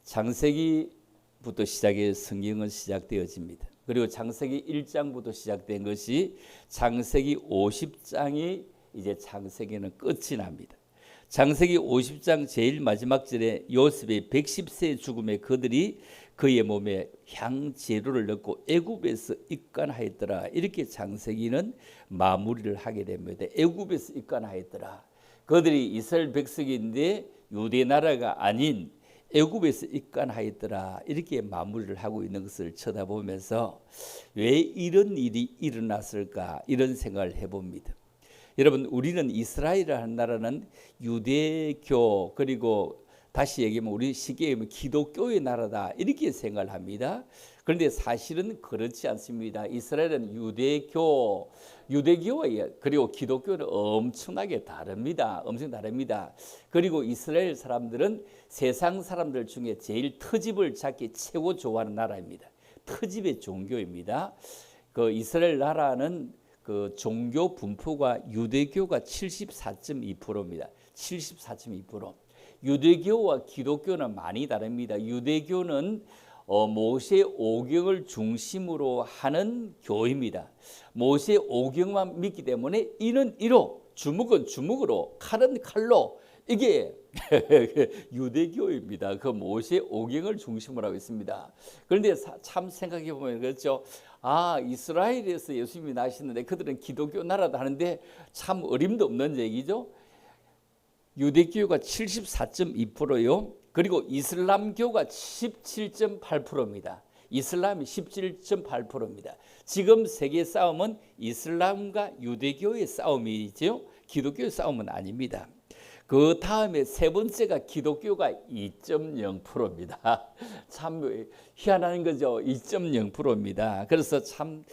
창세기부터 시작해 성경은 시작되어집니다. 그리고 창세기 1장부터 시작된 것이 창세기 50장이 이제 창세기는 끝이 납니다. 창세기 50장 제일 마지막 절에 요셉의 110세 죽음에 그들이 그의 몸에 향재료를 넣고 애굽에서 입간하였더라. 이렇게 창세기는 마무리를 하게 됩니다. 애굽에서 입간하였더라. 그들이 이스라엘 백성인데 유대 나라가 아닌 애굽에서 입간하였더라. 이렇게 마무리를 하고 있는 것을 쳐다보면서 왜 이런 일이 일어났을까 이런 생각을 해봅니다. 여러분, 우리는 이스라엘이라는 나라는 유대교, 그리고 다시 얘기하면 우리 쉽게 얘기하면 기독교의 나라다 이렇게 생각을 합니다. 그런데 사실은 그렇지 않습니다. 이스라엘은 유대교와 그리고 기독교는 엄청나게 다릅니다. 엄청 다릅니다. 그리고 이스라엘 사람들은 세상 사람들 중에 제일 터집을 잡기 최고 좋아하는 나라입니다. 터집의 종교입니다. 그 이스라엘 나라는 그 종교 분포가 유대교가 74.2%입니다. 74.2%. 유대교와 기독교는 많이 다릅니다. 유대교는 모세 오경을 중심으로 하는 교회입니다. 모세 오경만 믿기 때문에 이는 이로, 주먹은 주먹으로, 칼은 칼로, 이게 유대교입니다. 그 모세 오경을 중심으로 하고 있습니다. 그런데 참 생각해 보면 그렇죠. 이스라엘에서 예수님이 나시는데 그들은 기독교 나라다 하는데 참 어림도 없는 얘기죠. 유대교가 74.2%요. 그리고 이슬람교가 17.8%입니다. 이슬람이 17.8%입니다. 지금 세계 싸움은 이슬람과 유대교의 싸움이죠. 기독교의 싸움은 아닙니다. 그 다음에 세 번째가 기독교가 2.0%입니다. 참 희한한 거죠. 2.0%입니다. 그래서 참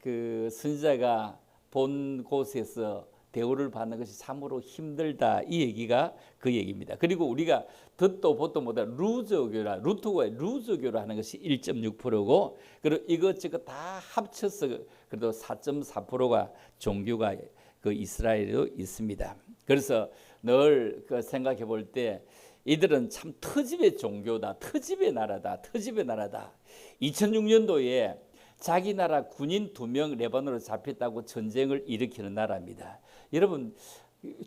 그 선지자가 본 곳에서 대우를 받는 것이 참으로 힘들다. 이 얘기가 그 얘기입니다. 그리고 우리가 듣도 보도 못한 루터교라 하는 것이 1.6%고 그리고 이것저것 다 합쳐서 그래도 4.4%가 종교가 그 이스라엘에 있습니다. 그래서 늘 그 생각해 볼 때 이들은 참 터집의 종교다. 터집의 나라다. 터집의 나라다. 2006년도에 자기 나라 군인 2명 레바논으로 잡혔다고 전쟁을 일으키는 나라입니다. 여러분,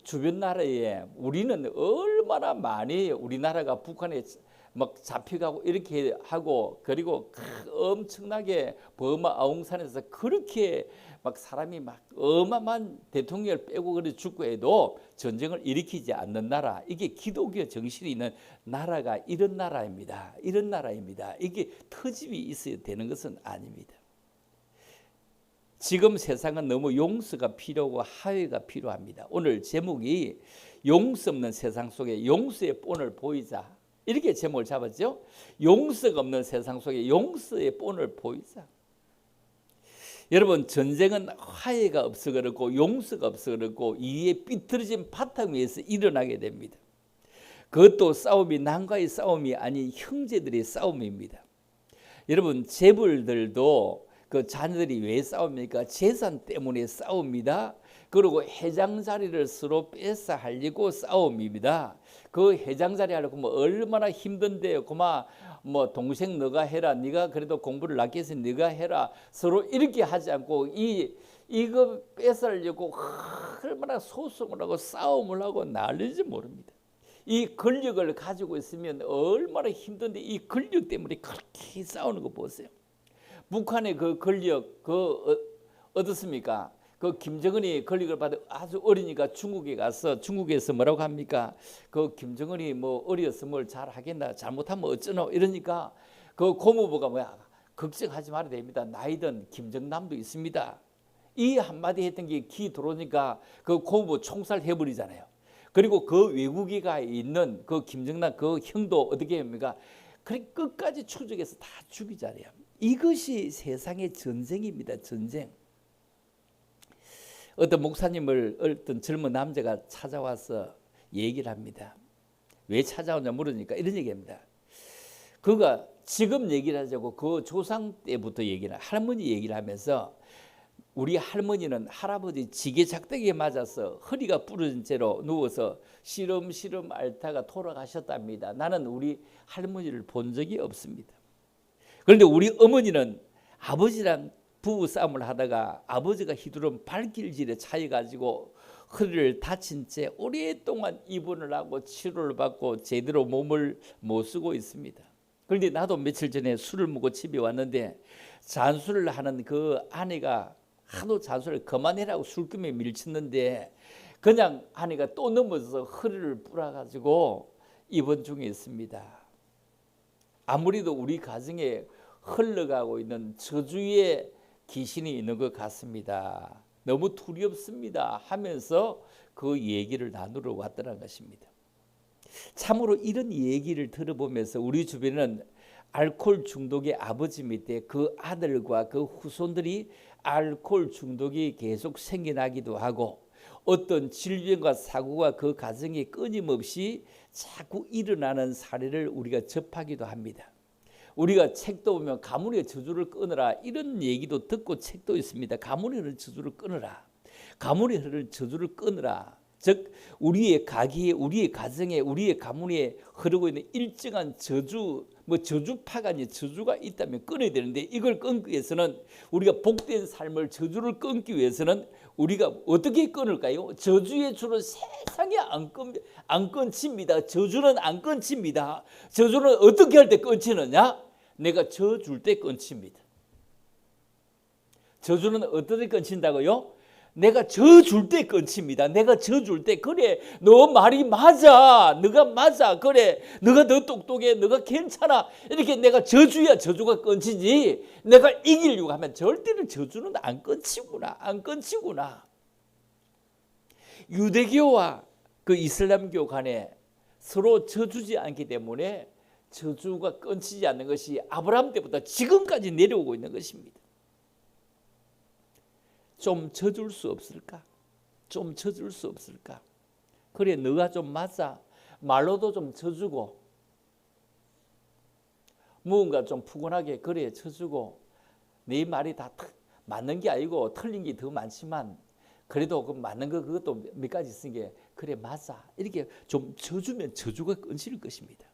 주변 나라에 우리는 얼마나 많이 우리나라가 북한에 막 잡혀가고 이렇게 하고 그리고 엄청나게 버마 아웅산에서 그렇게 막 사람이 막 어마어마한 대통령을 빼고 그래 죽고 해도 전쟁을 일으키지 않는 나라, 이게 기독교 정신이 있는 나라가 이런 나라입니다. 이런 나라입니다. 이게 터집이 있어야 되는 것은 아닙니다. 지금 세상은 너무 용서가 필요하고 화해가 필요합니다. 오늘 제목이 용서 없는 세상 속에 용서의 본을 보이자, 이렇게 제목을 잡았죠. 용서가 없는 세상 속에 용서의 본을 보이자. 여러분, 전쟁은 화해가 없어 그렇고 용서가 없어 그렇고 이에 삐뚤어진 바탕 위에서 일어나게 됩니다. 그것도 싸움이 남과의 싸움이 아닌 형제들의 싸움입니다. 여러분, 재벌들도 그 자녀들이 왜 싸웁니까? 재산 때문에 싸웁니다. 그리고 회장 자리를 서로 뺏어 하려고 싸움입니다. 그 회장 자리 하려고 뭐 얼마나 힘든데요. 그만 뭐 동생 너가 해라. 네가 그래도 공부를 낮게 해서 네가 해라. 서로 이렇게 하지 않고 이거 뺏으려고 얼마나 소송을 하고 싸움을 하고 난리인지 모릅니다. 이 권력을 가지고 있으면 얼마나 힘든데 이 권력 때문에 그렇게 싸우는 거 보세요. 북한의 그 권력 어떻습니까? 그 김정은이 권력을 받아 아주 어리니까 중국에 가서 중국에서 뭐라고 합니까? 그 김정은이 뭐 어려서 뭘 잘 하겠나? 잘못하면 어쩌노? 이러니까 그 고모부가 뭐야? 걱정하지 말아야 됩니다. 나이든 김정남도 있습니다. 이 한마디 했던 게 기 들어오니까 그 고모부 총살해버리잖아요. 그리고 그 외국에 있는 그 김정남 그 형도 어떻게 합니까? 그래 끝까지 추적해서 다 죽이잖아요. 이것이 세상의 전쟁입니다. 전쟁. 어떤 목사님을 어떤 젊은 남자가 찾아와서 얘기를 합니다. 왜 찾아오냐 물으니까 이런 얘기합니다. 그가 지금 얘기를 하자고 그 조상 때부터 얘기를 할머니 얘기를 하면서 우리 할머니는 할아버지 지게작대기에 맞아서 허리가 부러진 채로 누워서 시름시름 앓다가 돌아가셨답니다. 나는 우리 할머니를 본 적이 없습니다. 그런데 우리 어머니는 아버지랑 부부싸움을 하다가 아버지가 휘두른 발길질에 차여가지고 허리를 다친 채 오랫동안 입원을 하고 치료를 받고 제대로 몸을 못 쓰고 있습니다. 그런데 나도 며칠 전에 술을 먹고 집에 왔는데 잔술을 하는 그 아내가 하도 잔술을 그만해라고 술금에 밀쳤는데 그냥 아내가 또 넘어져서 허리를 부러가지고 입원 중에 있습니다. 아무래도 우리 가정에 흘러가고 있는 저주의 귀신이 있는 것 같습니다. 너무 두렵습니다 하면서 그 얘기를 나누러 왔다는 것입니다. 참으로 이런 얘기를 들어보면서 우리 주변에는 알코올 중독의 아버지 밑에 그 아들과 그 후손들이 알코올 중독이 계속 생겨나기도 하고 어떤 질병과 사고가 그 가정에 끊임없이 자꾸 일어나는 사례를 우리가 접하기도 합니다. 우리가 책도 보면 가문의 저주를 끊으라 이런 얘기도 듣고 책도 있습니다. 가문의 흐르는 저주를 끊으라. 가문의 흐르는 저주를 끊으라. 즉 우리의 가게에 우리의 가정에 우리의 가문에 흐르고 있는 일정한 저주 저주파가 저주가 있다면 끊어야 되는데 이걸 끊기 위해서는 우리가 복된 삶을 저주를 끊기 위해서는 우리가 어떻게 끊을까요? 저주의 줄은 세상에 안 끊칩니다. 저주는 안 끊칩니다. 저주는 어떻게 할 때 끊치느냐? 내가 저 줄 때 끊칩니다. 저주는 어떻게 끊친다고요? 내가 저 줄 때 끊칩니다. 내가 저 줄 때 그래 너 말이 맞아. 너가 맞아. 그래 너가 더 똑똑해. 너가 괜찮아. 이렇게 내가 저주야 저주가 끊치지. 내가 이기려고 하면 절대로 저주는 안 끊치구나. 안 끊치구나. 유대교와 그 이슬람교 간에 서로 저주지 않기 때문에 저주가 끊치지 않는 것이 아브라함 때부터 지금까지 내려오고 있는 것입니다. 좀 져줄 수 없을까? 좀 져줄 수 없을까? 그래 너가 좀 맞아. 말로도 좀 져주고 무언가 좀 푸근하게 그래 져주고 네 말이 다 맞는 게 아니고 틀린 게 더 많지만 그래도 그 맞는 거 그것도 몇 가지 있으니까 그래 맞아. 이렇게 좀 져주면 저주가 끊질 것입니다.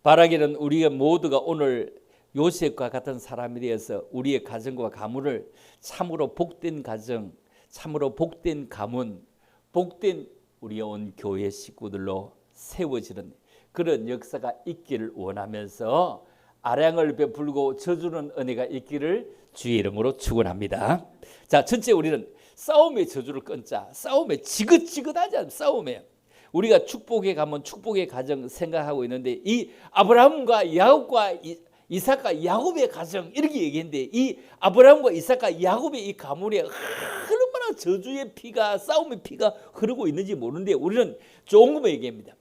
바라기는 우리가 모두가 오늘 요셉과 같은 사람에 대해서 우리의 가정과 가문을 참으로 복된 가정, 참으로 복된 가문, 복된 우리 온 교회 식구들로 세워지는 그런 역사가 있기를 원하면서 아량을 베풀고 저주는 은혜가 있기를 주의 이름으로 축원합니다. 자, 첫째 우리는 싸움의 저주를 끊자. 싸움에 지긋지긋하지 않습니다. 싸움에. 우리가 축복에 가면 축복의 가정 생각하고 있는데 이 아브라함과 야곱과 이삭과 야곱의 가정 이렇게 얘기했는데 이 아브라함과 이삭과 야곱의 이 가문에 얼마나 저주의 피가 싸움의 피가 흐르고 있는지 모르는데 우리는 좋은 것만 얘기합니다.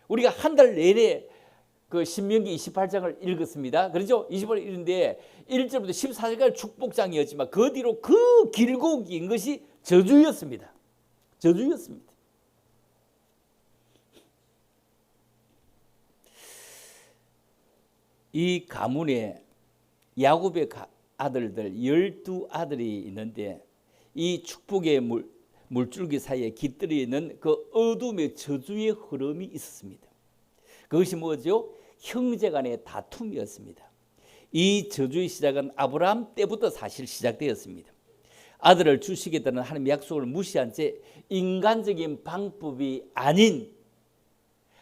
우리가 한 달 내내 그 신명기 28장을 읽었습니다. 그렇죠? 28장 읽는데 1절부터 14절까지 축복장이었지만 그 뒤로 그 길고 긴 것이 저주였습니다. 저주였습니다. 이 가문에 야곱의 아들들 12아들이 있는데 이 축복의 물줄기 사이에 깃들어 있는 그 어둠의 저주의 흐름이 있었습니다. 그것이 뭐죠? 형제간의 다툼이었습니다. 이 저주의 시작은 아브라함 때부터 사실 시작되었습니다. 아들을 주시겠다는 하나님의 약속을 무시한 채 인간적인 방법이 아닌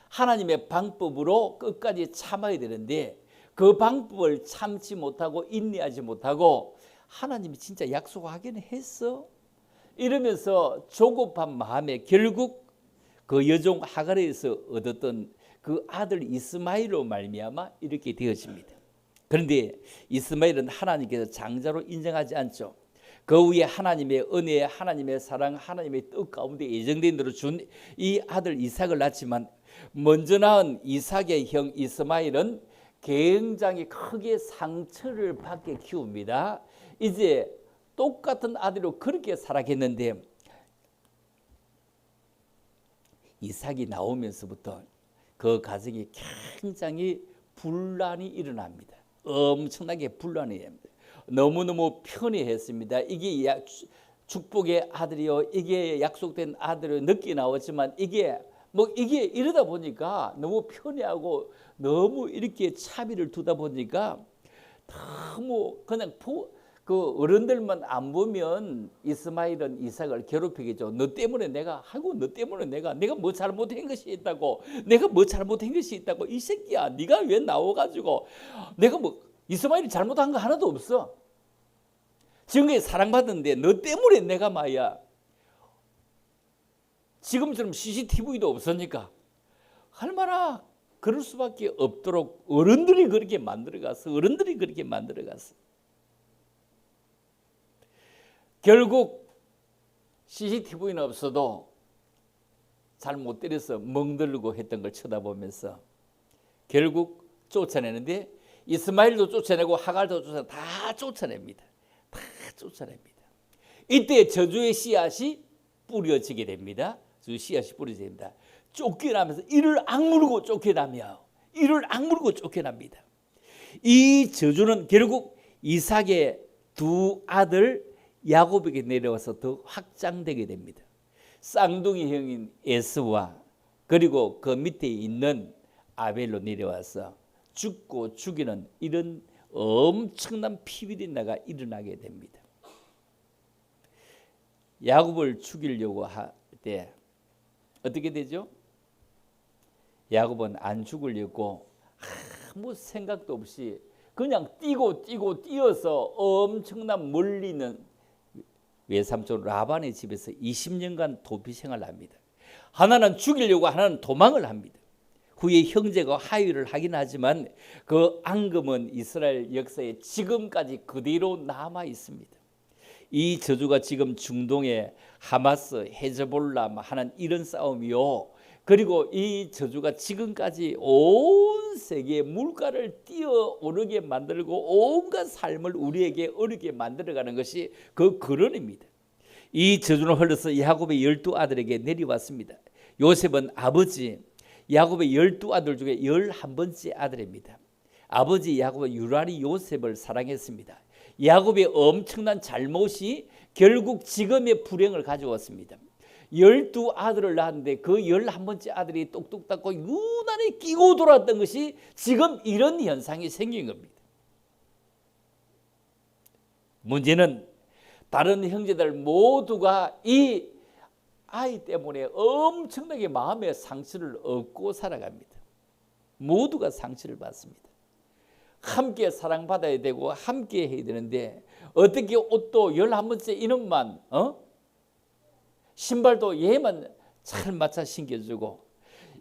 하나님의 방법으로 끝까지 참아야 되는데 그 방법을 참지 못하고 인내하지 못하고 하나님이 진짜 약속하기는 했어? 이러면서 조급한 마음에 결국 그 여종 하갈에서 얻었던 그 아들 이스마엘로 말미암아 이렇게 되어집니다. 그런데 이스마엘은 하나님께서 장자로 인정하지 않죠. 그 위에 하나님의 은혜, 하나님의 사랑, 하나님의 뜻 가운데 예정된 대로 준 이 아들 이삭을 낳지만 먼저 낳은 이삭의 형 이스마엘은 굉장히 크게 상처를 받게 키웁니다. 이제 똑같은 아들로 그렇게 살아겠는데 이삭이 나오면서부터 그 가정이 굉장히 분란이 일어납니다. 엄청나게 분란이 됩니다. 너무너무 편애했습니다. 이게 축복의 아들이요, 이게 약속된 아들이요, 늦게 나왔지만 이게 이러다 보니까 너무 편애하고 너무 이렇게 차비를 두다 보니까 너무 그냥 그 어른들만 안 보면 이스마엘은 이삭을 괴롭히겠죠. 너 때문에 내가 뭐 잘못한 것이 있다고, 내가 뭐 잘못한 것이 있다고, 이 새끼야 네가 왜 나와가지고 내가 뭐 이스마엘이 잘못한 거 하나도 없어. 지금까지 사랑받는데 너 때문에 내가 말이야. 지금처럼 CCTV도 없으니까 얼마나 그럴 수밖에 없도록 어른들이 그렇게 만들어갔어. 결국 CCTV는 없어도 잘 못 때려서 멍들고 했던 걸 쳐다보면서 결국 쫓아내는데 이스마엘도 쫓아내고 하갈도 다 쫓아냅니다. 이때 저주의 씨앗이 뿌려지게 됩니다. 쫓겨나면서 이를 악물고 쫓겨납니다. 이 저주는 결국 이삭의 두 아들 야곱에게 내려와서 더 확장되게 됩니다. 쌍둥이 형인 에서와 그리고 그 밑에 있는 아벨로 내려와서 죽고 죽이는 이런 엄청난 피비린내가 일어나게 됩니다. 야곱을 죽이려고 할 때 어떻게 되죠? 야곱은 안 죽으려고 아무 생각도 없이 그냥 뛰어서 엄청난 멀리는 외삼촌 라반의 집에서 20년간 도피 생활을 합니다. 하나는 죽이려고 하나는 도망을 합니다. 후에 형제가 화해를 하긴 하지만 그 앙금은 이스라엘 역사에 지금까지 그대로 남아 있습니다. 이 저주가 지금 중동의 하마스, 헤즈볼라 하는 이런 싸움이요. 그리고 이 저주가 지금까지 온 세계의 물가를 뛰어오르게 만들고 온갖 삶을 우리에게 어렵게 만들어가는 것이 그 근원입니다. 이 저주는 흘러서 야곱의 12아들에게 내려왔습니다. 요셉은 아버지 야곱의 12아들 중에 11번째 아들입니다. 아버지 야곱은 유난히 요셉을 사랑했습니다. 야곱의 엄청난 잘못이 결국 지금의 불행을 가져왔습니다. 12아들을 낳았는데 그 11번째 아들이 똑똑 닦고 유난히 끼고 돌았던 것이 지금 이런 현상이 생긴 겁니다. 문제는 다른 형제들 모두가 이 아이 때문에 엄청나게 마음의 상처를 얻고 살아갑니다. 모두가 상처를 받습니다. 함께 사랑받아야 되고 함께 해야 되는데 어떻게 옷도 11번째 이놈만 신발도 얘만 잘 맞춰 신겨주고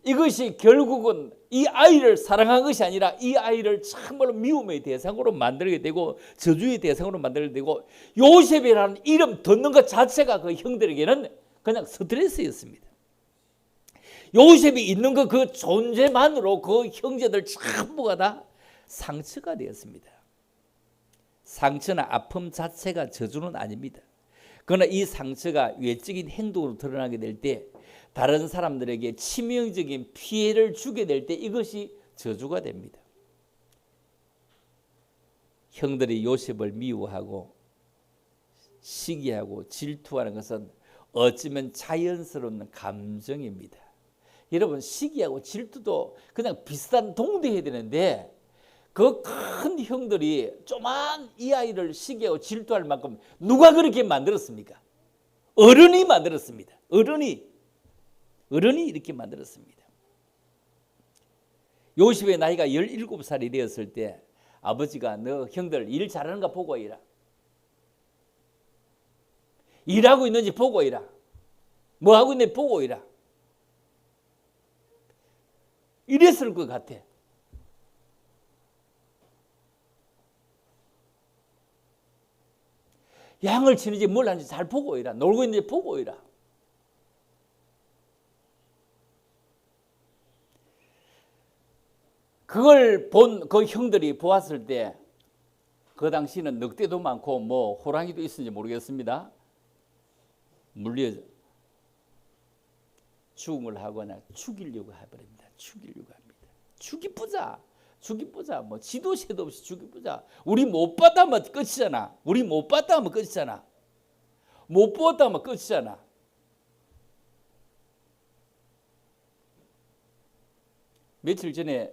이것이 결국은 이 아이를 사랑한 것이 아니라 이 아이를 참으로 미움의 대상으로 만들게 되고 저주의 대상으로 만들게 되고 요셉이라는 이름 듣는 것 자체가 그 형들에게는 그냥 스트레스였습니다. 요셉이 있는 것 그 존재만으로 그 형제들 전부가 다 상처가 되었습니다. 상처나 아픔 자체가 저주는 아닙니다. 그러나 이 상처가 외적인 행동으로 드러나게 될 때 다른 사람들에게 치명적인 피해를 주게 될 때 이것이 저주가 됩니다. 형들이 요셉을 미워하고 시기하고 질투하는 것은 어쩌면 자연스러운 감정입니다. 여러분 시기하고 질투도 그냥 비슷한 동대해야 되는데 그 큰 형들이 조만 이 아이를 시기하고 질투할 만큼 누가 그렇게 만들었습니까? 어른이 만들었습니다. 어른이 이렇게 만들었습니다. 요셉의 나이가 17살이 되었을 때 아버지가 너 형들 일 잘하는가 보고 이라. 일하고 있는지 보고 이라. 뭐 하고 있는지 보고 이라. 이랬을 것 같아. 양을 치는지 뭘 하는지 잘 보고 이라. 놀고 있는지 보고 이라. 그걸 본 그 형들이 보았을 때 그 당시는 늑대도 많고 뭐 호랑이도 있었는지 모르겠습니다. 물려 죽음을 하거나 죽이려고 해버립니다. 죽이려고 합니다. 죽이쁘자. 죽이보자. 뭐 지도 새도 없이 죽이보자. 우리 못 봤다 하면 끝이잖아. 우리 못 봤다 하면 끝이잖아. 못 보았다 하면 끝이잖아. 며칠 전에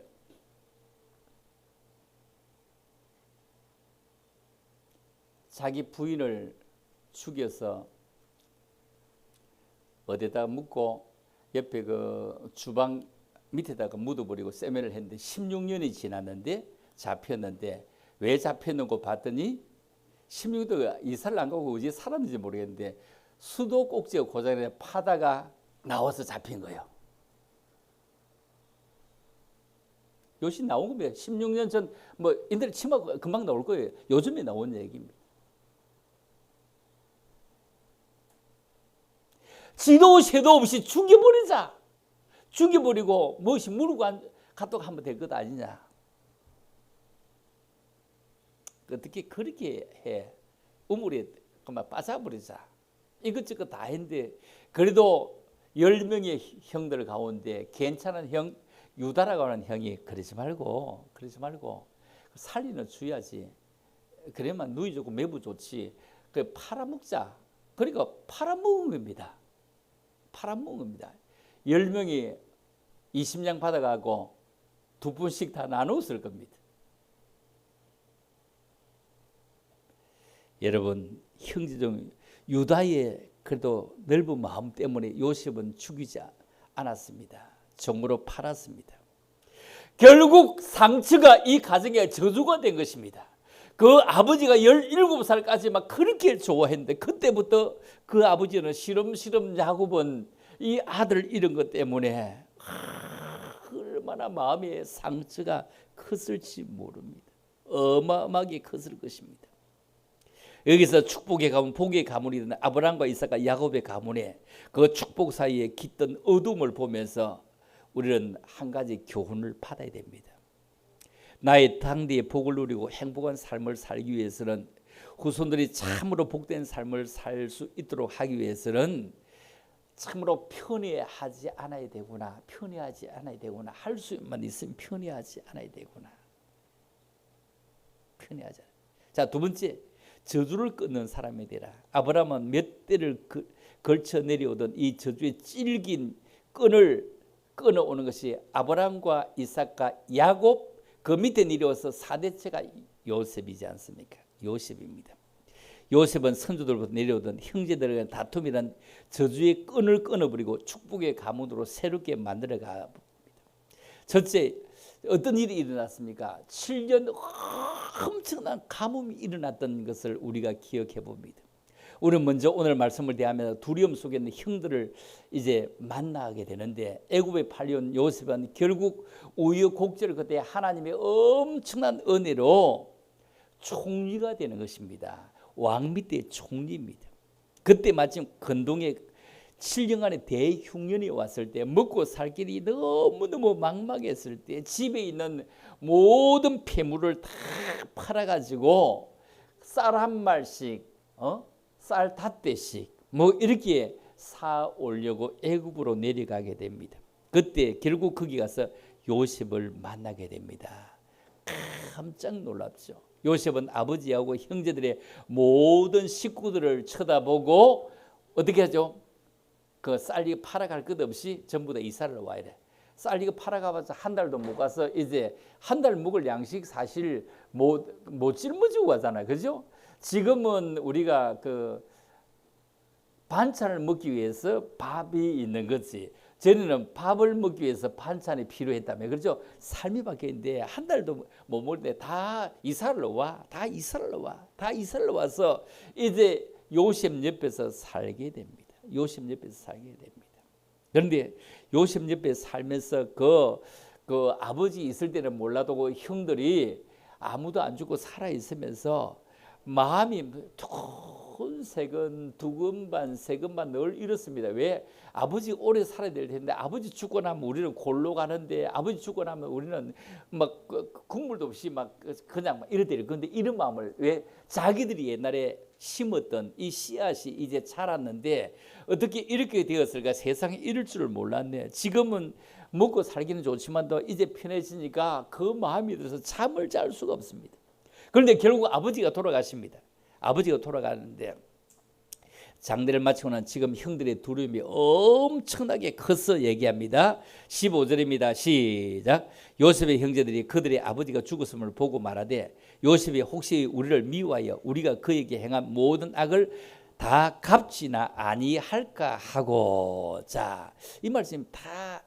자기 부인을 죽여서 어디다 묻고 옆에 그 주방 밑에다가 묻어버리고 세면을 했는데 16년이 지났는데 잡혔는데 왜 잡혔는고 봤더니 16년도 이사를 안 가고 어디 살았는지 모르겠는데 수도꼭지가 고장에 파다가 나와서 잡힌 거예요. 요시 나온 겁니다. 16년 전 뭐 인터넷 치면 금방 나올 거예요. 요즘에 나온 얘기입니다. 지도 새도 없이 죽여버리자. 죽여버리고 무엇이 무르고 갔다가 하면 될 것 아니냐. 어떻게 그렇게 해. 우물에 그만 빠져버리자. 이것저것 다 했는데 그래도 10명의 형들 가운데 괜찮은 형 유다라고 하는 형이 그러지 말고 살리는 줘야지. 그래야만 누이 좋고 매부 좋지. 그 팔아먹자. 그러니까 팔아먹은 겁니다. 10명이 20냥 받아가고 2분씩 다 나눴을 겁니다. 여러분 형제 중 유다의 그래도 넓은 마음 때문에 요셉은 죽이지 않았습니다. 종으로 팔았습니다. 결국 상처가 이 가정의 저주가 된 것입니다. 그 아버지가 17살까지 막 그렇게 좋아했는데 그때부터 그 아버지는 시름시름 야곱은 이 아들 잃은 것 때문에 얼마나 마음의 상처가 컸을지 모릅니다. 어마어마하게 컸을 것입니다. 여기서 축복의 가문, 복의 가문이 된 아브라함과 이삭과 야곱의 가문에 그 축복 사이에 깃든 어둠을 보면서 우리는 한 가지 교훈을 받아야 됩니다. 나의 당대의 복을 누리고 행복한 삶을 살기 위해서는 후손들이 참으로 복된 삶을 살 수 있도록 하기 위해서는 참으로 편애하지 않아야 되구나. 할 수만 있으면 편애하지 않아야 되구나. 편애하지 않아야. 자, 두 번째, 저주를 끊는 사람이 되라. 아브라함은 몇 대를 걸쳐 내려오던 이 저주의 질긴 끈을 끊어오는 것이 아브라함과 이삭과 야곱 그 밑에 내려와서 4대체가 요셉이지 않습니까? 요셉입니다. 요셉은 선조들부터 내려오던 형제들의 다툼이란 저주의 끈을 끊어버리고 축복의 가문으로 새롭게 만들어가 봅니다. 첫째, 어떤 일이 일어났습니까? 7년 엄청난 가뭄이 일어났던 것을 우리가 기억해 봅니다. 우리는 먼저 오늘 말씀을 대하면서 두려움 속에 있는 형들을 이제 만나게 되는데 애굽에 팔려온 요셉은 결국 우여곡절을 그때 하나님의 엄청난 은혜로 총리가 되는 것입니다. 왕 밑에 총리입니다. 그때 마침 근동에 7년간의 대흉년이 왔을 때 먹고 살 길이 너무너무 막막했을 때 집에 있는 모든 폐물을 다 팔아가지고 쌀 한 말씩 쌀 5대씩 뭐 이렇게 사 오려고 애굽으로 내려가게 됩니다. 그때 결국 거기 가서 요셉을 만나게 됩니다. 깜짝 놀랍죠. 요셉은 아버지하고 형제들의 모든 식구들을 쳐다보고 어떻게 하죠? 그 쌀이 팔아갈 것 없이 전부 다 이사를 와야 돼. 쌀 이거 팔아가봐서 한 달도 못 가서 이제 한 달 먹을 양식 사실 못 짊어지고 가잖아요. 그죠? 지금은 우리가 그 반찬을 먹기 위해서 밥이 있는 거지. 전에는 밥을 먹기 위해서 반찬이 필요했다며. 그렇죠? 삶이 바뀌었는데 한 달도 못 먹을 때 다 이사를 와. 다 이사를 와서 이제 요셉 옆에서 살게 됩니다. 그런데 요셉 옆에 살면서 그 아버지 있을 때는 몰라도 그 형들이 아무도 안 죽고 살아 있으면서 마음이 두근반 세근반 늘 이렇습니다. 왜? 아버지 오래 살아야 될 텐데 아버지 죽고 나면 우리는 골로 가는데 아버지 죽고 나면 우리는 막 국물도 없이 막 그냥 막 이러대요. 그런데 이런 마음을 왜? 자기들이 옛날에 심었던 이 씨앗이 이제 자랐는데 어떻게 이렇게 되었을까? 세상에 이럴 줄을 몰랐네. 지금은 먹고 살기는 좋지만도 이제 편해지니까 그 마음이 들어서 잠을 잘 수가 없습니다. 그런데 결국 아버지가 돌아가십니다. 아버지가 돌아가는데 장례를 마치고 난 지금 형들의 두려움이 엄청나게 커서 얘기합니다. 15절입니다. 시작. 요셉의 형제들이 그들의 아버지가 죽었음을 보고 말하되 요셉이 혹시 우리를 미워하여 우리가 그에게 행한 모든 악을 다 갚지나 아니할까 하고. 자, 이 말씀 다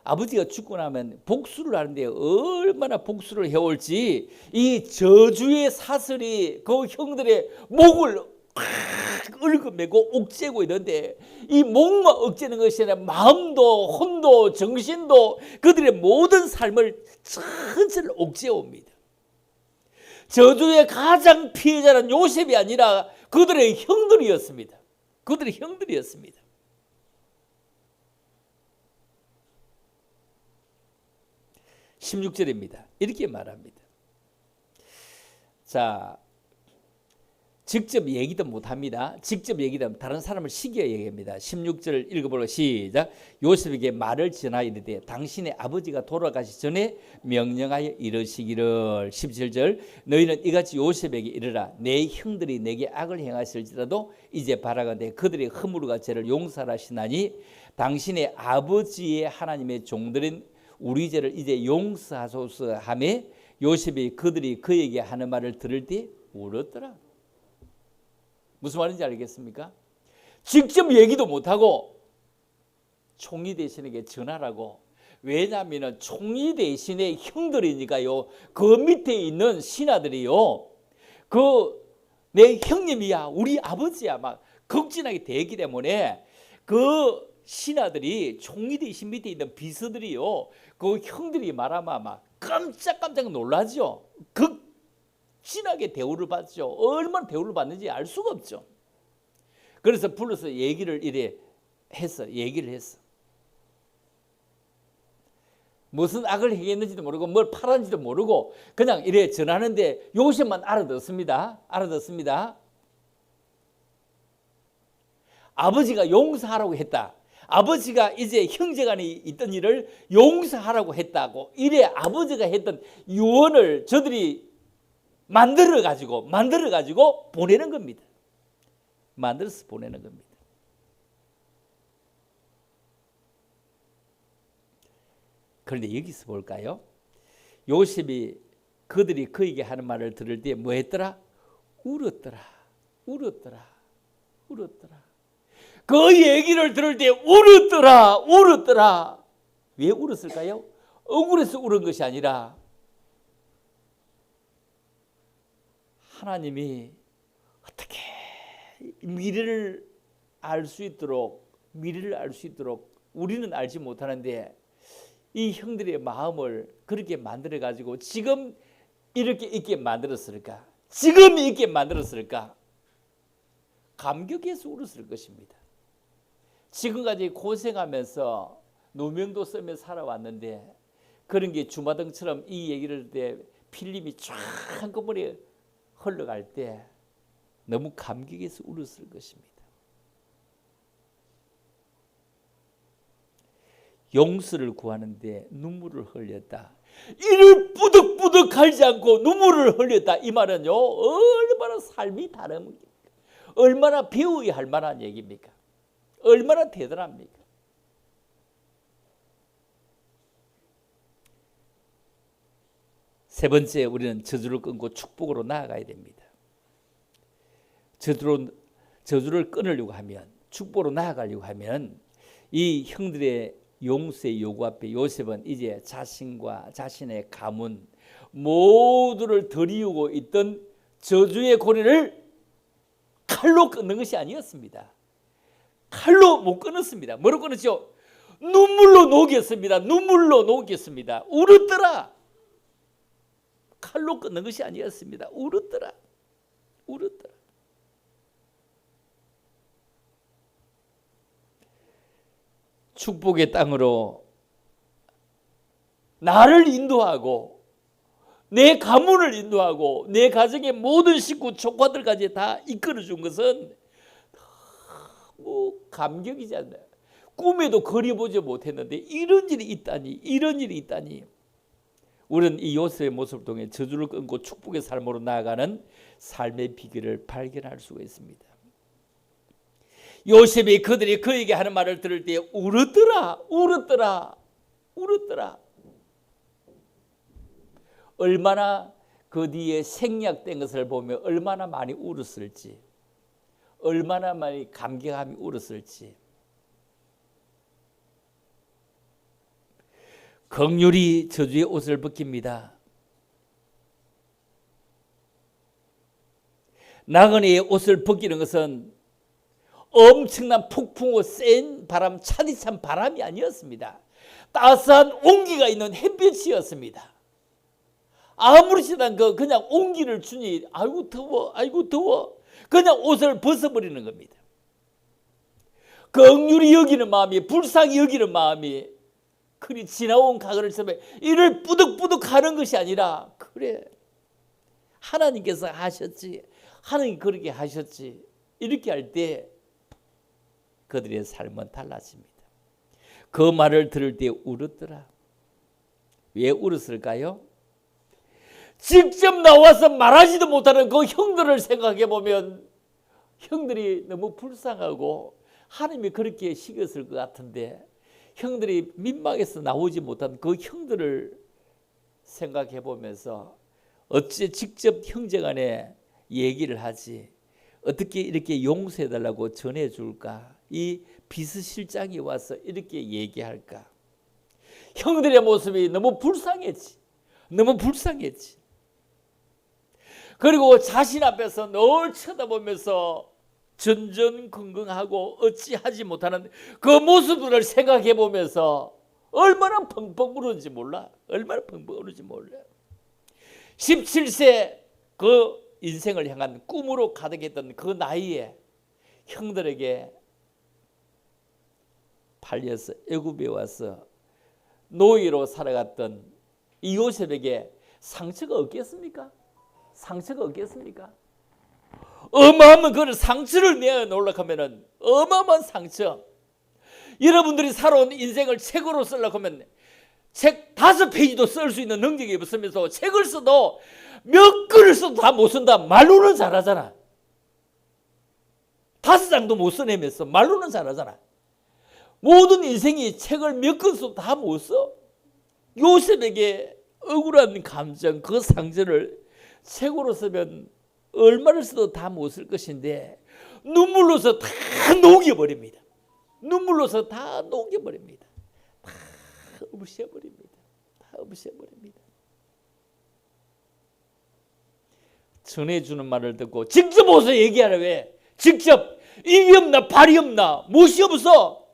아버지가 죽고 나면 복수를 하는데 얼마나 복수를 해올지 이 저주의 사슬이 그 형들의 목을 얽어매고 옥죄고 있는데 이 목만 옥죄는 것이 아니라 마음도 혼도 정신도 그들의 모든 삶을 전체를 옥죄옵니다. 저주의 가장 피해자는 요셉이 아니라 그들의 형들이었습니다. 그들의 형들이었습니다. (16절입니다) 이렇게 말합니다. 자, 직접 얘기도 못합니다. 직접 얘기도 다른 사람을 시기어 얘기합니다. 16절 읽어보고 시작. 요셉에게 말을 전하 이르되 당신의 아버지가 돌아가시 전에 명령하여 이르시기를. 17절 너희는 이같이 요셉에게 이르라. 내 형들이 내게 악을 행하실지라도 이제 바라건대 그들의 허물과 죄를 용서하시나니 당신의 아버지의 하나님의 종들인 우리 죄를 이제 용서하소서 하며 요셉이 그들이 그에게 하는 말을 들을 때 울었더라. 무슨 말인지 알겠습니까? 직접 얘기도 못하고 총리 대신에게 전하라고. 왜냐하면 총리 대신에 형들이니까요. 그 밑에 있는 신하들이요. 내 형님이야, 우리 아버지야 막 극진하게 대기 때문에 그 신하들이 총리 대신 밑에 있는 비서들이요. 그 형들이 말하면 막 깜짝깜짝 놀라죠. 진하게 대우를 받죠. 얼마나 대우를 받는지 알 수가 없죠. 그래서 불러서 얘기를 했어. 무슨 악을 행했는지도 모르고 뭘 팔았는지도 모르고 그냥 이래 전하는데 요셉만 알아듣습니다. 아버지가 용서하라고 했다. 아버지가 이제 형제간에 있던 일을 용서하라고 했다고 이래 아버지가 했던 유언을 저들이 만들어 가지고 보내는 겁니다. 만들어서 보내는 겁니다. 그런데 여기서 볼까요? 요셉이 그들이 그에게 하는 말을 들을 때 뭐 했더라? 울었더라. 그 얘기를 들을 때 울었더라. 왜 울었을까요? 억울해서 울은 것이 아니라 하나님이 어떻게 미래를 알 수 있도록 우리는 알지 못하는데 이 형들의 마음을 그렇게 만들어 가지고 지금 이렇게 있게 만들었을까? 감격해서 울었을 것입니다. 지금까지 고생하면서 누명도 쓰며 살아왔는데 그런 게 주마등처럼 이 얘기를 할 때 필름이 쫙 한꺼번에 흘러갈 때 너무 감격해서 울었을 것입니다. 용서를 구하는데 눈물을 흘렸다. 이를 뿌득뿌득 갈지 않고 눈물을 흘렸다. 이 말은요, 얼마나 삶이 다릅니까? 얼마나 배워야 할 만한 얘기입니까? 얼마나 대단합니까? 세 번째, 우리는 저주를 끊고 축복으로 나아가야 됩니다. 저주를 끊으려고 하면, 축복으로 나아가려고 하면 이 형들의 용서의 요구 앞에 요셉은 이제 자신과 자신의 가문 모두를 들이우고 있던 저주의 고리를 칼로 끊는 것이 아니었습니다. 칼로 못 끊었습니다. 뭐로 끊었죠? 눈물로 녹였습니다. 울었더라. 칼로 끊는 것이 아니었습니다. 울었더라. 축복의 땅으로 나를 인도하고 내 가문을 인도하고 내 가정의 모든 식구 조카들까지 다 이끌어 준 것은 너무 감격이지 않나요? 꿈에도 그려보지 못했는데 이런 일이 있다니, 이런 일이 있다니. 우리는 이 요셉의 모습을 통해 저주를 끊고 축복의 삶으로 나아가는 삶의 비결을 발견할 수가 있습니다. 요셉이 그들이 그에게 하는 말을 들을 때 울었더라, 울었더라, 울었더라. 얼마나 그 뒤에 생략된 것을 보면 얼마나 많이 울었을지, 얼마나 많이 감격함이 울었을지. 긍휼히 저주의 옷을 벗깁니다. 나그네의 옷을 벗기는 것은 엄청난 폭풍우 센 바람, 차디찬 바람이 아니었습니다. 따스한 온기가 있는 햇빛이었습니다. 아무렇지도 그냥 온기를 주니 아이고 더워, 아이고 더워. 그냥 옷을 벗어버리는 겁니다. 긍휼히 여기는 마음이, 불쌍히 여기는 마음이 그리 지나온 가글을 쓰면 이를 뿌득뿌득 하는 것이 아니라, 그래 하나님께서 하셨지, 하나님 그렇게 하셨지, 이렇게 할 때 그들의 삶은 달라집니다. 그 말을 들을 때 울었더라. 왜 울었을까요? 직접 나와서 말하지도 못하는 그 형들을 생각해 보면 형들이 너무 불쌍하고 하나님이 그렇게 시켰을 것 같은데, 형들이 민망해서 나오지 못한 그 형들을 생각해 보면서 어째 직접 형제간에 얘기를 하지, 어떻게 이렇게 용서해달라고 전해줄까, 이 비서실장이 와서 이렇게 얘기할까. 형들의 모습이 너무 불쌍했지, 너무 불쌍했지. 그리고 자신 앞에서 늘 쳐다보면서 전전긍긍하고 어찌하지 못하는 그 모습들을 생각해 보면서 얼마나 펑펑 울었는지 몰라. 얼마나 펑펑 울었는지 몰라. 17세 그 인생을 향한 꿈으로 가득했던 그 나이에 형들에게 팔려서 애굽에 와서 노예로 살아갔던 이 요셉에게 상처가 없겠습니까? 상처가 없겠습니까? 어마어마한 그 상처를 내어 놓으려고 하면은 어마어마한 상처. 여러분들이 살아온 인생을 책으로 쓰려고 하면 책 5페이지도 쓸 수 있는 능력이 없으면서 책을 써도 몇 글을 써도 다 못 쓴다. 말로는 잘하잖아. 5장도 못 써내면서 말로는 잘하잖아. 모든 인생이 책을 몇 권 써도 다 못 써. 요셉에게 억울한 감정, 그 상처를 책으로 쓰면 얼마를 써도 다 못 쓸 것인데 눈물로서 다 녹여버립니다. 눈물로서 다 녹여버립니다. 다 없애버립니다. 다 없애버립니다. 전해주는 말을 듣고 직접 오서 얘기하라. 왜? 직접 입이 없나 발이 없나 무엇이 없어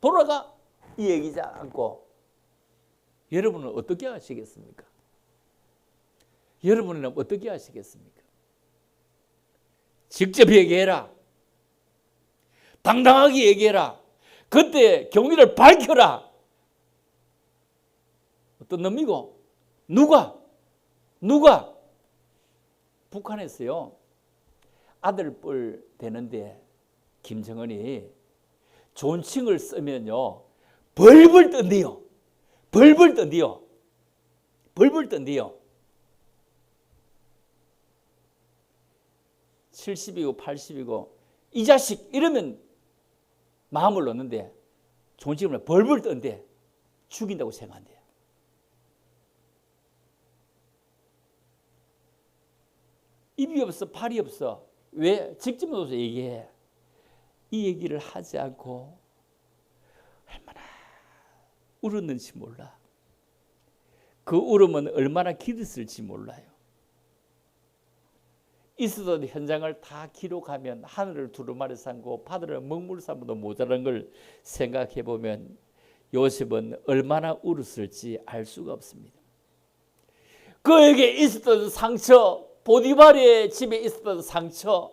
돌아가 이 얘기지 않고. 여러분은 어떻게 하시겠습니까? 여러분은 어떻게 하시겠습니까? 직접 얘기해라. 당당하게 얘기해라. 그때 경위를 밝혀라. 어떤 놈이고? 누가? 북한에서요, 아들 뻘 되는데 김정은이 존칭을 쓰면요 벌벌 떤대요. 벌벌 떤대요. 벌벌 떤대요. 70이고 80이고 이 자식 이러면 마음을 놓는데 존칭을 벌벌 떤대. 죽인다고 생각한대. 입이 없어, 팔이 없어. 왜? 직접 나와서 얘기해. 이 얘기를 하지 않고 얼마나 울었는지 몰라. 그 울음은 얼마나 길었을지 몰라요. 있어도 현장을 다 기록하면 하늘을 두루마리 삼고 바다를 먹물 삼아도 모자란 걸 생각해 보면 요셉은 얼마나 울었을지 알 수가 없습니다. 그에게 있었던 상처, 보디발의 집에 있었던 상처,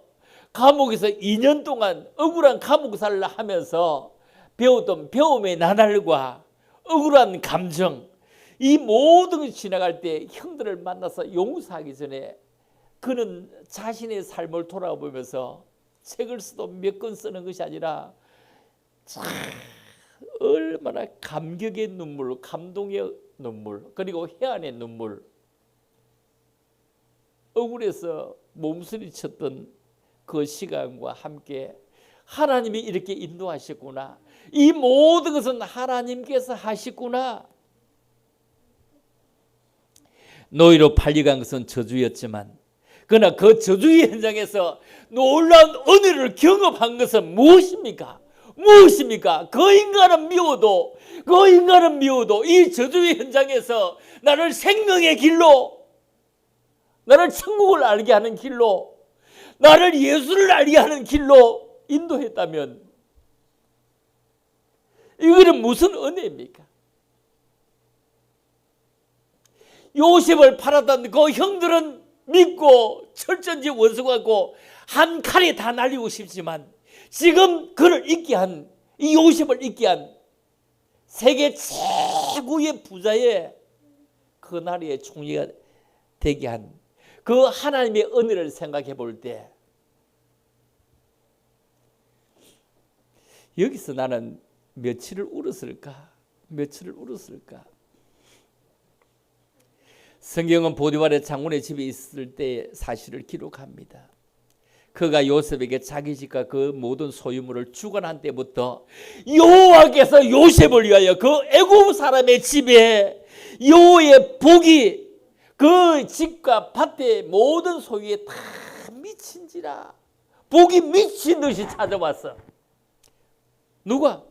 감옥에서 2년 동안 억울한 감옥살이를 하면서 배웠던 배움의 나날과 억울한 감정, 이 모든 것이 지나갈 때 형들을 만나서 용서하기 전에 그는 자신의 삶을 돌아보면서 책을 써도 몇 권 쓰는 것이 아니라 참 얼마나 감격의 눈물, 감동의 눈물, 그리고 해안의 눈물, 억울해서 몸서리쳤던 그 시간과 함께 하나님이 이렇게 인도하셨구나. 이 모든 것은 하나님께서 하셨구나. 노예로 팔려간 것은 저주였지만 그러나 그 저주의 현장에서 놀라운 은혜를 경험한 것은 무엇입니까? 무엇입니까? 그 인간은 미워도 이 저주의 현장에서 나를 생명의 길로, 나를 천국을 알게 하는 길로, 나를 예수를 알게 하는 길로 인도했다면 이거는 무슨 은혜입니까? 요셉을 팔았던 그 형들은 믿고 철저히 원수같고 한 칼에 다 날리고 싶지만 지금 그를 잊게 한, 이 요셉을 잊게 한 세계 최고의 부자의 그 나라의 총리가 되게 한 그 하나님의 은혜를 생각해 볼 때 여기서 나는 며칠을 울었을까? 성경은 보디발의 장군의 집에 있을 때 사실을 기록합니다. 그가 요셉에게 자기 집과 그 모든 소유물을 주관한 때부터 여호와께서 요셉을 위하여 그 애굽 사람의 집에 여호와의 복이 그 집과 밭의 모든 소유에 다 미친지라. 복이 미친 듯이 찾아왔어. 누가?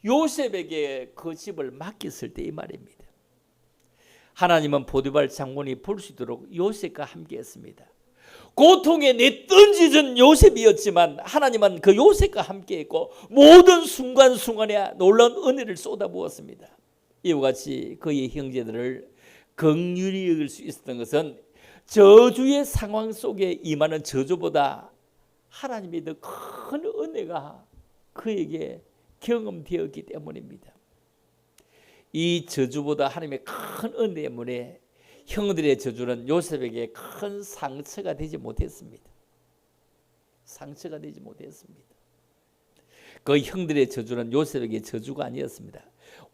요셉에게 그 집을 맡겼을 때 이 말입니다. 하나님은 보디발 장군이 볼 수 있도록 요셉과 함께 했습니다. 고통에 내던지던 요셉이었지만 하나님은 그 요셉과 함께 했고 모든 순간순간에 놀라운 은혜를 쏟아부었습니다. 이와 같이 그의 형제들을 긍휼히 여길 수 있었던 것은 저주의 상황 속에 임하는 저주보다 하나님의 더 큰 은혜가 그에게 경험되었기 때문입니다. 이 저주보다 하나님의 큰 은혜 때문에 형들의 저주는 요셉에게 큰 상처가 되지 못했습니다. 그 형들의 저주는 요셉에게 저주가 아니었습니다.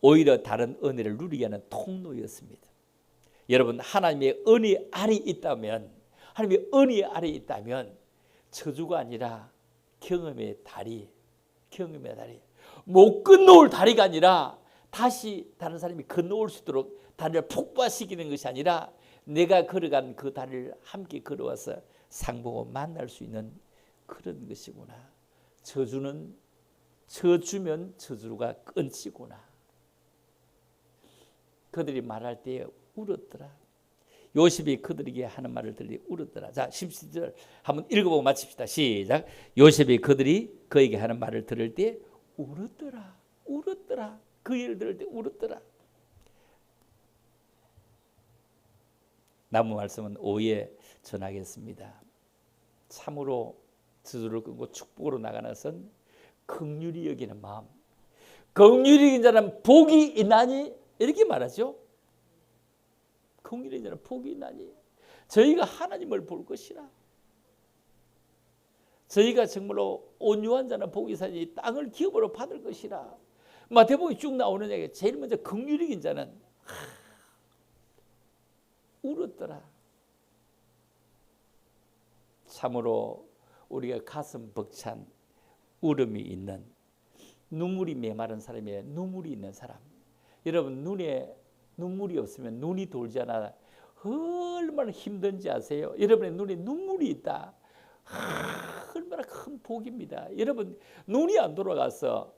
오히려 다른 은혜를 누리게 하는 통로였습니다. 여러분, 하나님의 은혜 아래 있다면, 저주가 아니라 경험의 다리, 못 건너올 다리가 아니라 다시 다른 사람이 건너올 수 있도록 다리를 폭발시키는 것이 아니라 내가 걸어간 그 다리를 함께 걸어와서 상보고 만날 수 있는 그런 것이구나. 저주는 저주면 저주가 끊지구나. 그들이 말할 때 울었더라. 요셉이 그들에게 하는 말을 들으니 울었더라. 자, 17절 한번 읽어보고 마칩시다. 시작. 요셉이 그들이 그에게 하는 말을 들을 때 울었더라. 그 일을 들을 때 울었더라. 남은 말씀은 5에 전하겠습니다. 참으로 저주를 끊고 축복으로 나가는 것은 긍휼히 여기는 마음. 긍휼히 여기는 자는 복이 있나니 이렇게 말하죠. 긍휼히 여기는 자는 복이 있나니 저희가 하나님을 볼 것이라. 저희가 정말로 온유한 자는 복이 있으니 땅을 기업으로 받을 것이라. 마태복음에 쭉 나오는 얘기. 제일 먼저 긍휼히 여긴 자는 울었더라. 참으로 우리가 가슴 벅찬 울음이 있는, 눈물이 메마른 사람이에요. 눈물이 있는 사람. 여러분, 눈에 눈물이 없으면 눈이 돌잖아. 얼마나 힘든지 아세요? 여러분의 눈에 눈물이 있다. 얼마나 큰 복입니다. 여러분, 눈이 안 돌아가서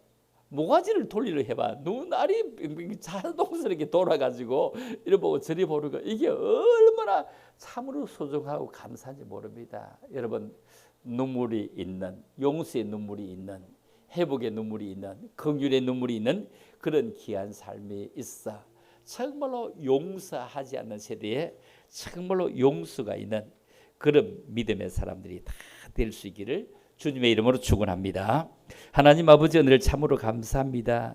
모가지를 돌리려 해봐. 눈알이 자동스럽게 돌아가지고 이리 보고 저리 보는 거, 이게 얼마나 참으로 소중하고 감사한지 모릅니다. 여러분, 눈물이 있는, 용서의 눈물이 있는, 회복의 눈물이 있는, 긍휼의 눈물이 있는 그런 귀한 삶이 있어 정말로 용서하지 않는 세대에 정말로 용서가 있는 그런 믿음의 사람들이 다 될 수 있기를 주님의 이름으로 축원합니다. 하나님 아버지, 오늘 참으로 감사합니다.